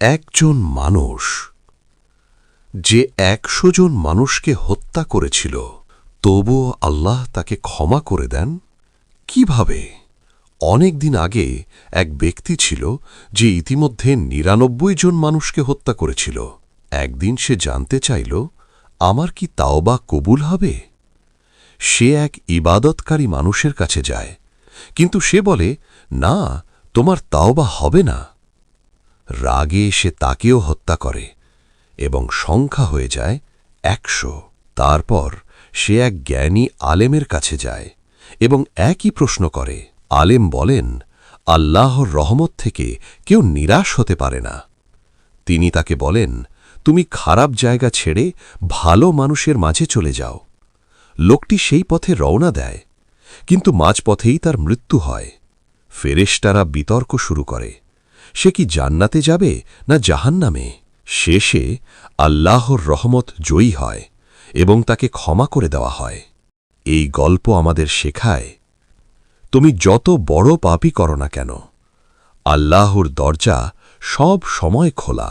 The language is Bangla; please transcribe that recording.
একজন মানুষ যে ১০০ জন মানুষকে হত্যা করেছিল, তবুও আল্লাহ তাকে ক্ষমা করে দেন কিভাবে? অনেক দিন আগে এক ব্যক্তি ছিল যে ইতিমধ্যে ৯৯ জন মানুষকে হত্যা করেছিল। একদিন সে জানতে চাইল, আমার কি তাওবা কবুল হবে? সে এক ইবাদতকারী মানুষের কাছে যায়, কিন্তু সে বলে, না, তোমার তাওবা হবে না। রাগে সে তাকেও হত্যা করে এবং সংখ্যা হয়ে যায় ১০০। তারপর সে এক জ্ঞানী আলেমের কাছে যায় এবং একই প্রশ্ন করে। আলেম বলেন, আল্লাহর রহমত থেকে কেউ নিরাশ হতে পারে না। তিনি তাকে বলেন, তুমি খারাপ জায়গা ছেড়ে ভালো মানুষের মাঝে চলে যাও। লোকটি সেই পথে রওনা দেয়, কিন্তু মাঝপথেই তার মৃত্যু হয়। ফেরেশতারা বিতর্ক শুরু করে, সে কি জান্নাতে যাবে না জাহান্নামে? শেষে আল্লাহর রহমত জয়ী হয় এবং তাকে ক্ষমা করে দেওয়া হয়। এই গল্প আমাদের শেখায়, তুমি যত বড় পাপই করো না কেন, আল্লাহর দরজা সব সময় খোলা।